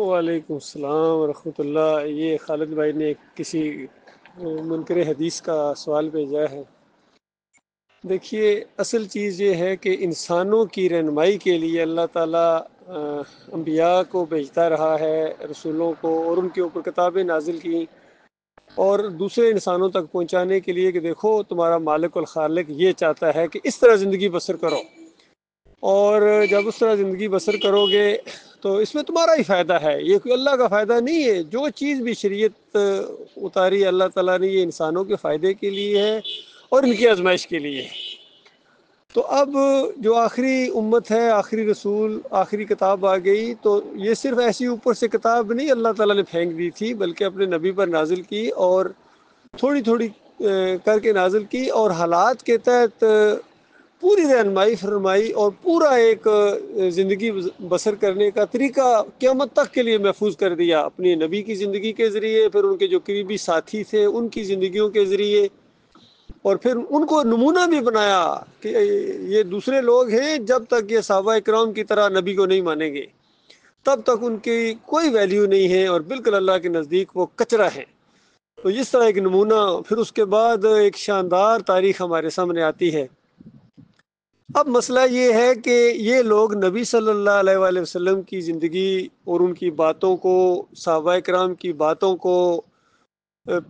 وعلیکم السلام ورحمۃ اللہ۔ یہ خالد بھائی نے کسی منکر حدیث کا سوال بھیجا ہے۔ دیکھیے، اصل چیز یہ ہے کہ انسانوں کی رہنمائی کے لیے اللہ تعالیٰ انبیاء کو بھیجتا رہا ہے، رسولوں کو، اور ان کے اوپر کتابیں نازل کی اور دوسرے انسانوں تک پہنچانے کے لیے کہ دیکھو تمہارا مالک الخالق یہ چاہتا ہے کہ اس طرح زندگی بسر کرو، اور جب اس طرح زندگی بسر کرو گے تو اس میں تمہارا ہی فائدہ ہے، یہ کوئی اللہ کا فائدہ نہیں ہے۔ جو چیز بھی شریعت اتاری اللہ تعالیٰ نے یہ انسانوں کے فائدے کے لیے ہے اور ان کی آزمائش کے لیے ہے۔ تو اب جو آخری امت ہے، آخری رسول، آخری کتاب آ گئی، تو یہ صرف ایسی اوپر سے کتاب نہیں اللہ تعالیٰ نے پھینک دی تھی، بلکہ اپنے نبی پر نازل کی اور تھوڑی تھوڑی کر کے نازل کی، اور حالات کے تحت پوری رہنمائی فرمائی اور پورا ایک زندگی بسر کرنے کا طریقہ قیامت تک کے لیے محفوظ کر دیا، اپنی نبی کی زندگی کے ذریعے، پھر ان کے جو قریبی ساتھی تھے ان کی زندگیوں کے ذریعے، اور پھر ان کو نمونہ بھی بنایا کہ یہ دوسرے لوگ ہیں، جب تک یہ صحابہ اکرام کی طرح نبی کو نہیں مانیں گے تب تک ان کی کوئی ویلیو نہیں ہے، اور بالکل اللہ کے نزدیک وہ کچرا ہے۔ تو اس طرح ایک نمونہ، پھر اس کے بعد ایک شاندار تاریخ ہمارے سامنے آتی ہے۔ اب مسئلہ یہ ہے کہ یہ لوگ نبی صلی اللہ علیہ وآلہ وسلم کی زندگی اور ان کی باتوں کو، صحابہ کرام کی باتوں کو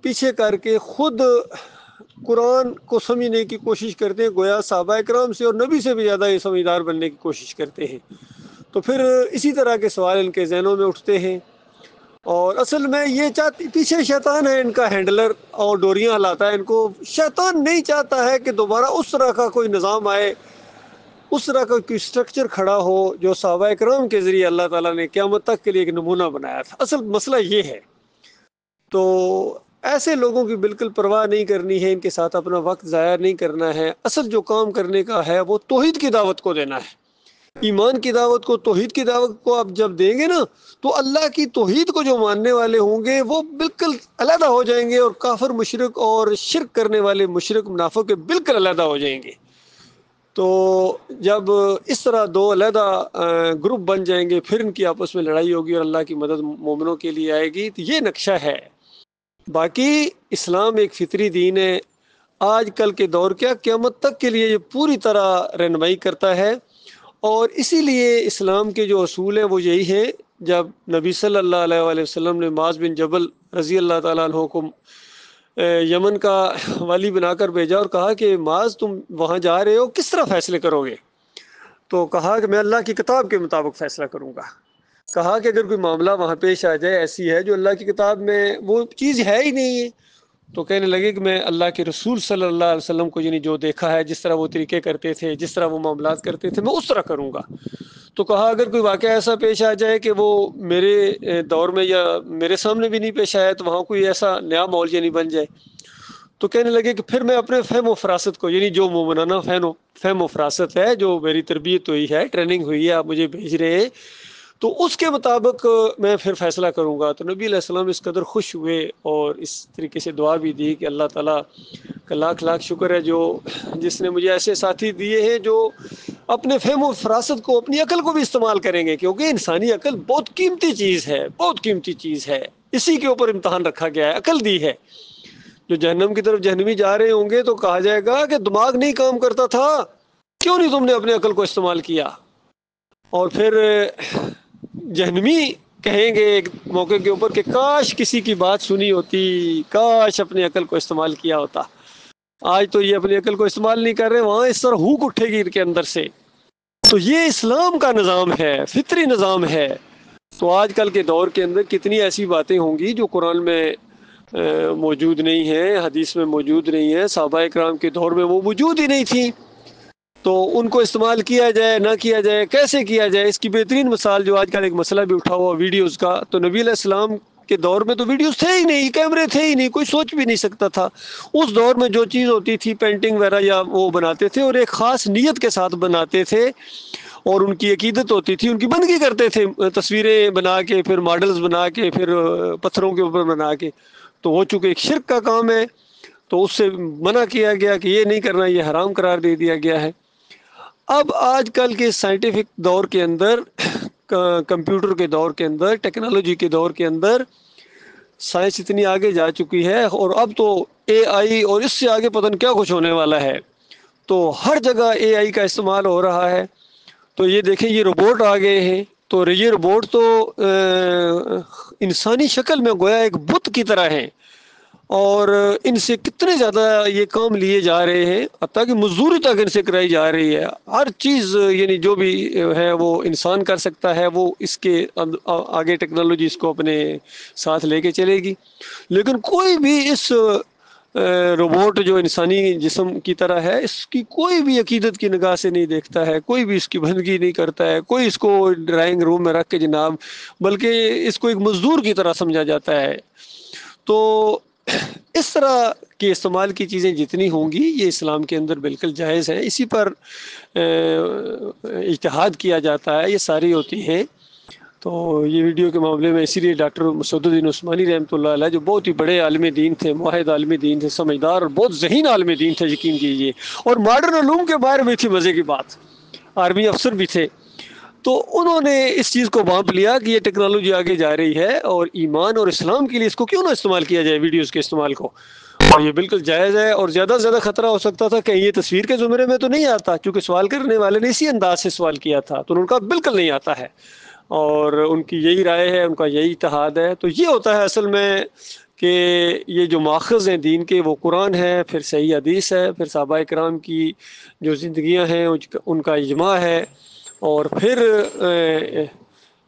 پیچھے کر کے خود قرآن کو سمجھنے کی کوشش کرتے ہیں، گویا صحابہ کرام سے اور نبی سے بھی زیادہ یہ سمجھدار بننے کی کوشش کرتے ہیں۔ تو پھر اسی طرح کے سوال ان کے ذہنوں میں اٹھتے ہیں، اور اصل میں یہ پیچھے شیطان ہے ان کا ہینڈلر، اور ڈوریاں ہلاتا ہے ان کو۔ شیطان نہیں چاہتا ہے کہ دوبارہ اس طرح کا کوئی نظام آئے، اس طرح کا کوئی سٹرکچر کھڑا ہو جو صحابہ کرام کے ذریعے اللہ تعالیٰ نے قیامت تک کے لیے ایک نمونہ بنایا تھا۔ اصل مسئلہ یہ ہے۔ تو ایسے لوگوں کی بالکل پرواہ نہیں کرنی ہے، ان کے ساتھ اپنا وقت ضائع نہیں کرنا ہے۔ اصل جو کام کرنے کا ہے وہ توحید کی دعوت کو دینا ہے، ایمان کی دعوت کو، توحید کی دعوت کو آپ جب دیں گے نا تو اللہ کی توحید کو جو ماننے والے ہوں گے وہ بالکل علیحدہ ہو جائیں گے، اور کافر مشرک اور شرک کرنے والے مشرک منافق کے بالکل علیحدہ ہو جائیں گے۔ تو جب اس طرح دو علیحدہ گروپ بن جائیں گے، پھر ان کی آپس میں لڑائی ہوگی اور اللہ کی مدد مومنوں کے لیے آئے گی۔ تو یہ نقشہ ہے۔ باقی اسلام ایک فطری دین ہے، آج کل کے دور کیا قیامت تک کے لیے یہ پوری طرح رہنمائی کرتا ہے، اور اسی لیے اسلام کے جو اصول ہیں وہ یہی ہیں۔ جب نبی صلی اللہ علیہ وآلہ وسلم نے معاذ بن جبل رضی اللہ تعالیٰ عنہ کو یمن کا والی بنا کر بھیجا اور کہا کہ معاذ تم وہاں جا رہے ہو، کس طرح فیصلے کرو گے؟ تو کہا کہ میں اللہ کی کتاب کے مطابق فیصلہ کروں گا۔ کہا کہ اگر کوئی معاملہ وہاں پیش آ جائے ایسی ہے جو اللہ کی کتاب میں وہ چیز ہے ہی نہیں ہے، تو کہنے لگے کہ میں اللہ کے رسول صلی اللہ علیہ وسلم کو یعنی جو دیکھا ہے، جس طرح وہ طریقے کرتے تھے، جس طرح وہ معاملات کرتے تھے، میں اس طرح کروں گا۔ تو کہا اگر کوئی واقعہ ایسا پیش آ جائے کہ وہ میرے دور میں یا میرے سامنے بھی نہیں پیش آیا، تو وہاں کوئی ایسا نیا ماحول یعنی بن جائے، تو کہنے لگے کہ پھر میں اپنے فہم و فراست کو، یعنی جو مومنانہ فہم و فراست ہے، جو میری تربیت ہوئی ہے، ٹریننگ ہوئی ہے، آپ مجھے بھیج رہے ہیں، تو اس کے مطابق میں پھر فیصلہ کروں گا۔ تو نبی علیہ السلام اس قدر خوش ہوئے اور اس طریقے سے دعا بھی دی کہ اللہ تعالیٰ کا لاکھ لاکھ شکر ہے جس نے مجھے ایسے ساتھی دیے ہیں جو اپنے فہم و فراست کو، اپنی عقل کو بھی استعمال کریں گے، کیونکہ انسانی عقل بہت قیمتی چیز ہے، بہت قیمتی چیز ہے، اسی کے اوپر امتحان رکھا گیا ہے، عقل دی ہے۔ جو جہنم کی طرف جہنمی جا رہے ہوں گے تو کہا جائے گا کہ دماغ نہیں کام کرتا تھا، کیوں نہیں تم نے اپنے عقل کو استعمال کیا؟ اور پھر جہنمی کہیں گے ایک موقع کے اوپر کہ کاش کسی کی بات سنی ہوتی، کاش اپنی عقل کو استعمال کیا ہوتا۔ آج تو یہ اپنی عقل کو استعمال نہیں کر رہے، وہاں اس طرح ہوک اٹھے گی ان کے اندر سے۔ تو یہ اسلام کا نظام ہے، فطری نظام ہے۔ تو آج کل کے دور کے اندر کتنی ایسی باتیں ہوں گی جو قرآن میں موجود نہیں ہیں، حدیث میں موجود نہیں ہیں، صحابہ اکرام کے دور میں وہ موجود ہی نہیں تھی۔ تو ان کو استعمال کیا جائے نہ کیا جائے، کیسے کیا جائے، اس کی بہترین مثال جو آج کل ایک مسئلہ بھی اٹھا ہوا ویڈیوز کا، تو نبی علیہ السلام کے دور میں تو ویڈیوز تھے ہی نہیں، کیمرے تھے ہی نہیں، کوئی سوچ بھی نہیں سکتا تھا۔ اس دور میں جو چیز ہوتی تھی پینٹنگ وغیرہ یا وہ بناتے تھے، اور ایک خاص نیت کے ساتھ بناتے تھے، اور ان کی عقیدت ہوتی تھی، ان کی بندگی کرتے تھے، تصویریں بنا کے، پھر ماڈلز بنا کے، پھر پتھروں کے اوپر بنا کے۔ تو وہ چونکہ ایک شرک کا کام ہے تو اس سے منع کیا گیا کہ یہ نہیں کرنا، یہ حرام قرار دے دیا گیا ہے۔ اب آج کل کے سائنٹیفک دور کے اندر کمپیوٹر کے دور کے اندر، ٹیکنالوجی کے دور کے اندر سائنس اتنی آگے جا چکی ہے، اور اب تو اے آئی اور اس سے آگے پتہ نہیں کیا کچھ ہونے والا ہے، تو ہر جگہ اے آئی کا استعمال ہو رہا ہے۔ تو یہ دیکھیں یہ روبوٹ آ گئے ہیں، تو یہ روبوٹ تو انسانی شکل میں گویا ایک بت کی طرح ہیں، اور ان سے کتنے زیادہ یہ کام لیے جا رہے ہیں، حتیٰ کہ مزدوری تک ان سے کرائی جا رہی ہے۔ ہر چیز یعنی جو بھی ہے وہ انسان کر سکتا ہے، وہ اس کے آگے ٹیکنالوجی اس کو اپنے ساتھ لے کے چلے گی، لیکن کوئی بھی اس روبوٹ جو انسانی جسم کی طرح ہے، اس کی کوئی بھی عقیدت کی نگاہ سے نہیں دیکھتا ہے، کوئی بھی اس کی بندگی نہیں کرتا ہے، کوئی اس کو ڈرائنگ روم میں رکھ کے جناب، بلکہ اس کو ایک مزدور کی طرح سمجھا جاتا ہے۔ تو اس طرح کے استعمال کی چیزیں جتنی ہوں گی یہ اسلام کے اندر بالکل جائز ہے، اسی پر اجتہاد کیا جاتا ہے، یہ ساری ہوتی ہیں۔ تو یہ ویڈیو کے معاملے میں اسی لیے ڈاکٹر مسعود الدین عثمانی رحمۃ اللہ علیہ جو بہت ہی بڑے عالم دین تھے، موحد عالم دین تھے، سمجھدار اور بہت ذہین عالم دین تھے، یقین کیجیے، اور ماڈرن علوم کے بارے میں تھی مزے کی بات، آرمی افسر بھی تھے۔ تو انہوں نے اس چیز کو بانپ لیا کہ یہ ٹیکنالوجی آگے جا رہی ہے، اور ایمان اور اسلام کے لیے اس کو کیوں نہ استعمال کیا جائے، ویڈیوز کے استعمال کو، اور یہ بالکل جائز ہے۔ اور زیادہ سے زیادہ خطرہ ہو سکتا تھا کہ یہ تصویر کے زمرے میں تو نہیں آتا، چونکہ سوال کرنے والے نے اسی انداز سے سوال کیا تھا، تو ان کا بالکل نہیں آتا ہے، اور ان کی یہی رائے ہے، ان کا یہی اتحاد ہے۔ تو یہ ہوتا ہے اصل میں کہ یہ جو ماخذ ہیں دین کے وہ قرآن ہے، پھر صحیح حدیث ہے، پھر صحابہ کرام کی جو زندگیاں ہیں ان کا اجماع ہے، اور پھر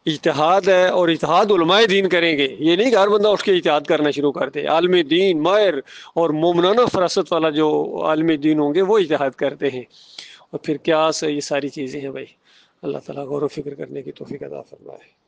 اجتہاد ہے، اور اجتہاد علماء دین کریں گے، یہ نہیں کہ ہر بندہ اٹھ کے اجتہاد کرنا شروع کر دے۔ عالم دین ماہر اور مومنانہ فراست والا جو عالم دین ہوں گے وہ اجتہاد کرتے ہیں، اور پھر قیاس ہے، یہ ساری چیزیں ہیں بھائی۔ اللہ تعالیٰ غور و فکر کرنے کی توفیق عطا فرمائے۔